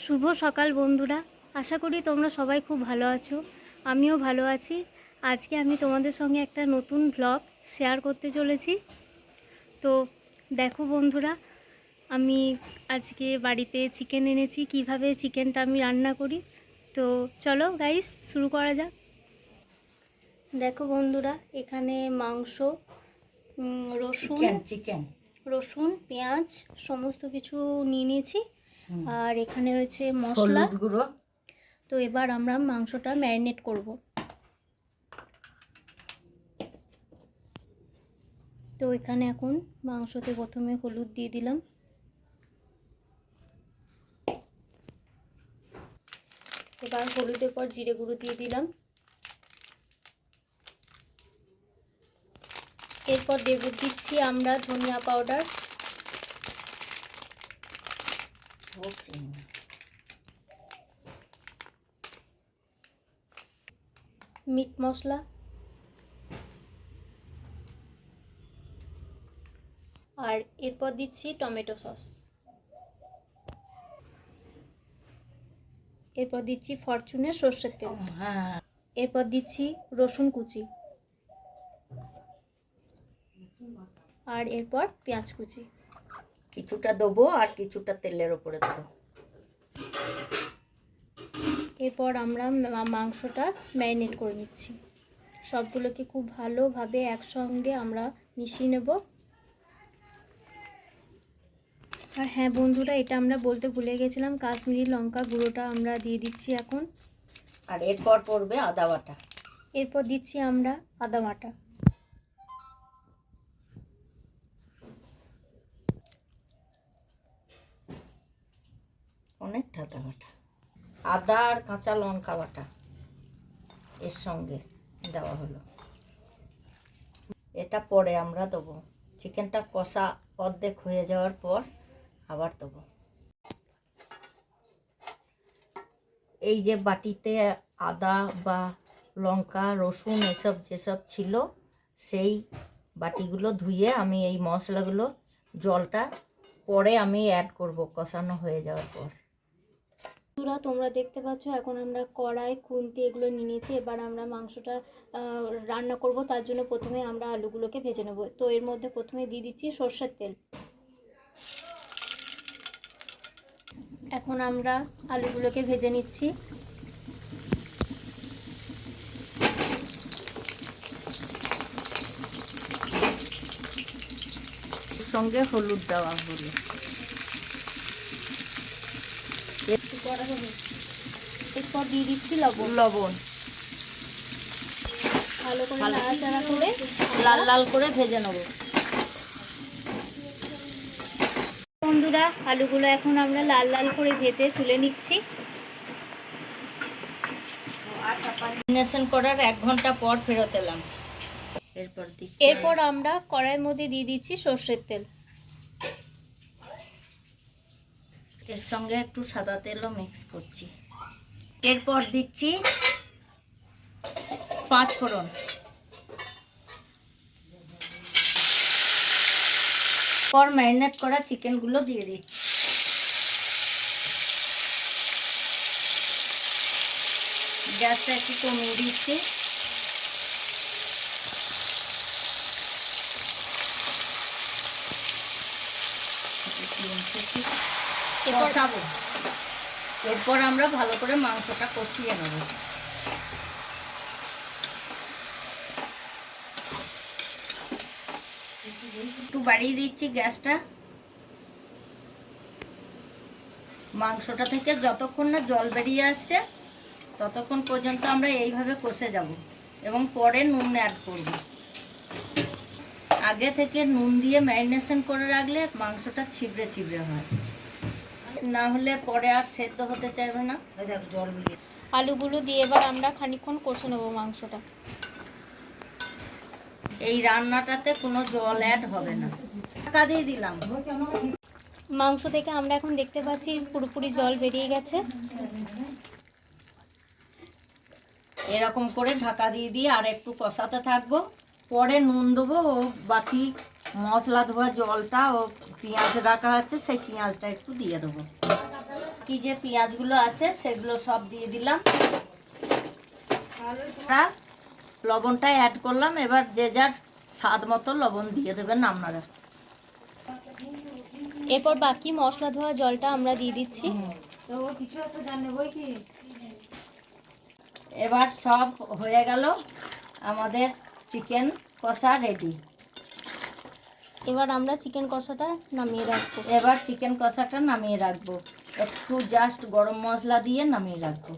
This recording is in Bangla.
শুভ সকাল বন্ধুরা, আশা করি তোমরা সবাই খুব ভালো আছো। আমিও ভালো আছি। আজকে আমি তোমাদের সঙ্গে একটা নতুন ভ্লগ শেয়ার করতে চলেছি। তো দেখো বন্ধুরা, আমি আজকে বাড়িতে চিকেন এনেছি। কিভাবে চিকেনটা আমি রান্না করি, তো চলো গাইস শুরু করা যাক। দেখো বন্ধুরা, এখানে মাংস, রসুন পেঁয়াজ সমস্ত কিছু নিয়ে নিয়েছি। আর এখানে রয়েছে মশলা, হলুদ গুঁড়ো। তো এবার আমরা মাংসটা ম্যারিনেট করব। তো এখানে এখন মাংসতে প্রথমে হলুদ দিয়ে দিলাম, এবার হলুদের পর জিরে গুঁড়ো দিয়ে দিলাম, এরপর দিচ্ছি আমরা ধনিয়া পাউডার, মিট মশলা, আর এরপর দিচ্ছি টমেটো সস, এরপর দিচ্ছি ফরচুনের সর্ষের তেল, এরপর দিচ্ছি রসুন কুচি, আর এরপর পেঁয়াজ কুচি। কিছুটা দেবো আর কিছুটা তেলের ওপরে দেবো। এরপর আমরা মাংসটা ম্যারিনেট করে নিচ্ছি। সবগুলোকে খুব ভালোভাবে একসঙ্গে আমরা মিশিয়ে নেব। আর হ্যাঁ বন্ধুরা, এটা আমরা বলতে ভুলে গেছিলাম, কাশ্মীরি লঙ্কা গুঁড়োটা আমরা দিয়ে দিচ্ছি এখন। আর এরপর পড়বে আদা বাটা। এরপর দিচ্ছি আমরা আদা বাটা। অনেকটা আদা বাটা, আদা আর কাঁচা লঙ্কা বাটা এর সঙ্গে দেওয়া হলো। এটা পরে আমরা দেবো। চিকেনটা কষা অর্ধেক হয়ে যাওয়ার পর আবার দেবো। এই যে বাটিতে আদা বা লঙ্কা রসুন এসব যেসব ছিল, সেই বাটিগুলো ধুয়ে আমি এই মশলাগুলো জলটা পরে আমি অ্যাড করব কষানো হয়ে যাওয়ার পর। তোমরা দেখতে পাচ্ছ এখন আমরা কড়াই খুন্তি এগুলো নিয়ে নিয়েছি। এবার আমরা মাংসটা রান্না করব, তার জন্য প্রথমে আমরা আলুগুলোকে ভেজে নেব। তো এর মধ্যে প্রথমে দিয়ে দিচ্ছি সর্ষের তেল। এখন আমরা আলুগুলোকে ভেজে নিচ্ছি। সঙ্গে হলুদ দেওয়া হলো। এরপর দিয়ে দিচ্ছি লবণ। ভালো করে নাড়াচাড়া করে লাল লাল করে ভেজে নেব। বন্ধুরা, আলুগুলো এখন আমরা লাল লাল করে ভেজে তুলে নিচ্ছি। ম্যারিনেশন করার 1 ঘন্টা পর ফেরত এলাম। এরপর আমরা কড়াইয়ের মধ্যে দিয়ে দিচ্ছি সর্ষের তেল। এর সঙ্গে একটু সাদা তেলও মিক্স করছি। এরপর দিচ্ছি 5 ফোড়ন, পর ম্যারিনেট করা চিকেনগুলো দিয়ে দিচ্ছি। গ্যাসটা একটু কমিয়ে দিচ্ছি। কষাবো। এরপর আমরা ভালো করে মাংসটা কষিয়ে নেব। একটু বাড়িয়ে দিচ্ছি গ্যাসটা। মাংসটা থেকে যতক্ষণ না জল বেরিয়ে আসছে ততক্ষণ পর্যন্ত আমরা এইভাবে কষে যাব এবং পরে নুন অ্যাড করব। আগে থেকে নুন দিয়ে ম্যারিনেশন করে রাখলে মাংসটা ছিবড়ে ছিবড়ে হয়, না হলে পরে আর সেদ্ধ হতে চাইবে না। আলুগুলো দিয়ে এবার আমরা খানিকক্ষণ কষে নেব মাংসটা। এই রান্নাটাতে কোনো জল অ্যাড হবে না। ঢাকা দিয়ে দিলাম। মাংস থেকে আমরা এখন দেখতে পাচ্ছি পুরোপুরি জল বেরিয়ে গেছে। এরকম করে ঢাকা দিয়ে দিয়ে আর একটু কষাতে থাকবো। পরে নুন দেবো ও বাকি মশলা ধোয়া জলটা ও পেঁয়াজ রাখা আছে সেই পেঁয়াজটা একটু দিয়ে দেবো। কি যে পেঁয়াজগুলো আছে সেগুলো সব দিয়ে দিলাম, লবণটা অ্যাড করলাম। এবার যে যার স্বাদ মতো লবণ দিয়ে দেবেন আপনারা। এরপর বাকি মশলা ধোয়া জলটা আমরা দিয়ে দিচ্ছি। এবার সব হয়ে গেল, আমাদের চিকেন কষা রেডি। এবার আমরা চিকেন কষাটা নামিয়ে রাখবো। এবার চিকেন কষাটা নামিয়ে রাখবো, একটু জাস্ট গরম মশলা দিয়ে নামিয়ে রাখবো।